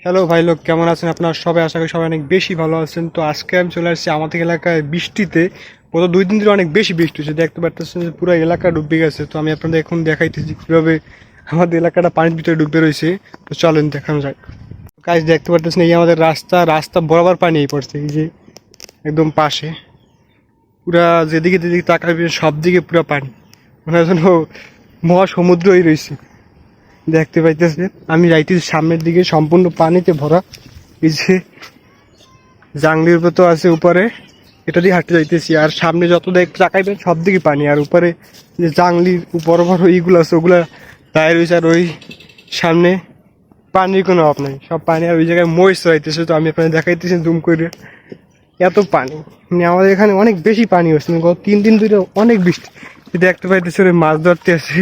Hello ভাই লোক, কেমন আছেন আপনারা সবাই? আশা করি সবাই অনেক বেশি ভালো আছেন। তো আজকে আমি চলে আসছি আমাদের এলাকায় বৃষ্টিতে। গত 2 দিন ধরে অনেক বেশি বৃষ্টি হচ্ছে, দেখতে পারতেছেন যে পুরো এলাকা ডুবে গেছে। তো আমি আপনাদের এখন দেখাইতেছি কীভাবে আমাদের এলাকাটা পানির ভিতরে ডুবে রয়েছে। তো চলেন দেখানো যায়। কাজ দেখতে পারতেছেন, এই আমাদের রাস্তা বরাবর পানি পড়ছে, এই যে একদম পাশে পুরা যেদিকে যেদিকে তাকাবেন সব দিকে পুরো পানি, মনে হয় যেন মহাসমুদ্রই রয়েছে। দেখতে পাইতেছে আমি যাইতেছি সামনের দিকে, সম্পূর্ণ পানিতে ভরা। এই যে জাংলির মতো আছে উপরে, এটা দিয়ে হাঁটতে যাইতেছি। আর সামনে যত তাকাইবেন সব দিকে পানি। আর উপরে যে জাংলির বড় বড় এইগুলো আছে ওগুলা দায় রয়েছে। আর ওই সামনে পানির কোনো অভাব নাই, সব পানি। আর ওই জায়গায় মহিষ চড়াইতেছে। তো আমি আপনাদের দেখাইতেছি জুম করে, এত পানি। মানে আমাদের এখানে অনেক বেশি পানি হচ্ছে, গত 3 দিন ধরে অনেক বৃষ্টি। দেখতে পাইতেছে ওই মাছ ধরতে আছে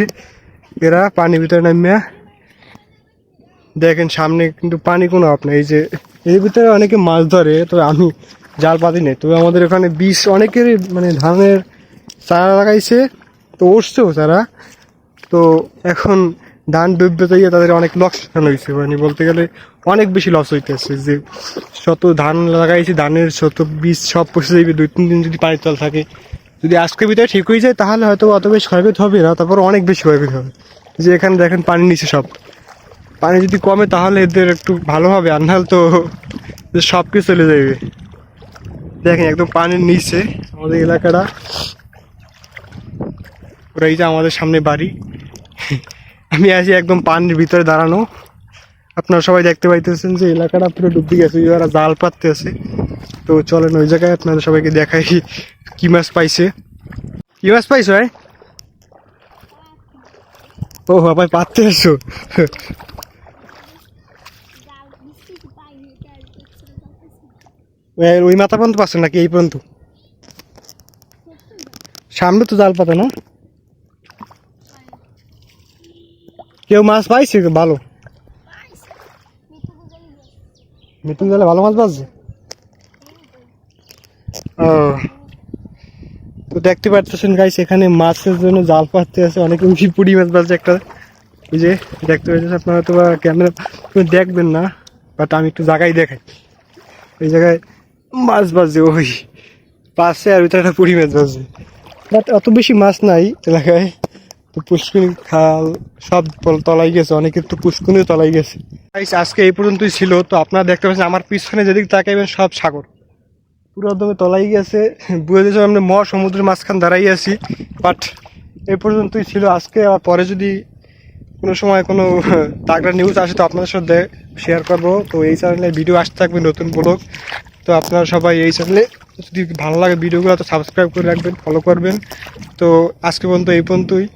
এরা পানির ভিতরে নামিয়া। দেখেন সামনে কিন্তু পানি কোনো অভাব নেই। এই যে এর ভিতরে অনেকে মাছ ধরে, তো আমি জাল পাতি নেই। তবে আমাদের ওখানে বীজ অনেকের মানে ধানের চারা লাগাইছে, তো উঠছেও চারা। তো এখন ধান ডুববে তো তাদের অনেক লোকসান হয়েছে, মানে বলতে গেলে অনেক বেশি লস হইতেছে। যে শত ধান লাগাইছে, ধানের শত বীজ সব পচে যাবে 2-3 দিন যদি পানির তল থাকে। যদি আজকের ভিতরে ঠিক হয়ে যায় তাহলে হয়তো অত বেশি ক্ষয়ক্ষতি হবে না, তারপর অনেক বেশি ক্ষয়ক্ষতি হবে। যে এখানে দেখেন পানির নিচে সব, পানি যদি কমে তাহলে এদের একটু ভালো হবে, আর নাহলে তো সব কিছু চলে যাবে। দেখেন একদম পানির নিচে আমাদের এলাকাটা পুরো। এই যে আমাদের সামনে বাড়ি, আমি আছি একদম পানির ভিতরে দাঁড়ানো। আপনারা সবাই দেখতে পাইতেছেন যে এলাকাটা পুরো ডুবে গেছে, ওরা জাল পাততে আছে। তো চলেন ওই জায়গায় আপনাদের সবাইকে দেখাই কি মাছ পাইছে। কি মাছ পাইছো? ও ভাই পাততে আসছো? ওই মাথা পর্যন্ত পাচ্ছেন নাকি এই পর্যন্ত? সামনে তো জাল পাতা না। কেউ মাছ পাইছে ভালো? মিটুন জালে ভালো মাছ পাচ্ছে। ও, তো দেখতে পাচ্ছেন গাইস, এখানে মাছের জন্য জাল পাততে আছে অনেকে। পুঁটি মাছ পাচ্ছে একটা, এই যে দেখতে পাচ্ছেন। আপনারা তো ক্যামেরা দেখবেন না, বাট আমি একটু জায়গায় দেখাই। এই জায়গায় মাছ বাজছে ওই পাশে, আর ভিতরে একটা পুঁটি মাছ বাজছে। বাট অত বেশি মাছ নাই এলাকায়। তো পুষ্কুনি খাল সব তলাই গেছে, অনেকের তো পুষ্কুনিও তলাই গেছে। আজকে এই পর্যন্তই ছিল। তো আপনারা দেখতে পাচ্ছেন আমার পিছনে যেদিকে তাকাইবেন সব সাগর, পুরো একদমই তলাই গেছে। বুঝে দিয়েছে আমরা মহাসমুদ্রের মাঝখান দাঁড়াই আছি। বাট এই পর্যন্তই ছিল আজকে। আর পরে যদি কোনো সময় কোনো তাগড়া নিউজ আসে তো আপনাদের সাথে শেয়ার করবো। তো এই চ্যানেলে ভিডিও আসতে থাকবে নতুন ব্লগ। তো আপনারা সবাই এই চ্যানেলে যদি ভালো লাগে ভিডিওগুলো তো সাবস্ক্রাইব করে রাখবেন, ফলো করবেন। তো আজকে পর্যন্ত এই পর্যন্তই।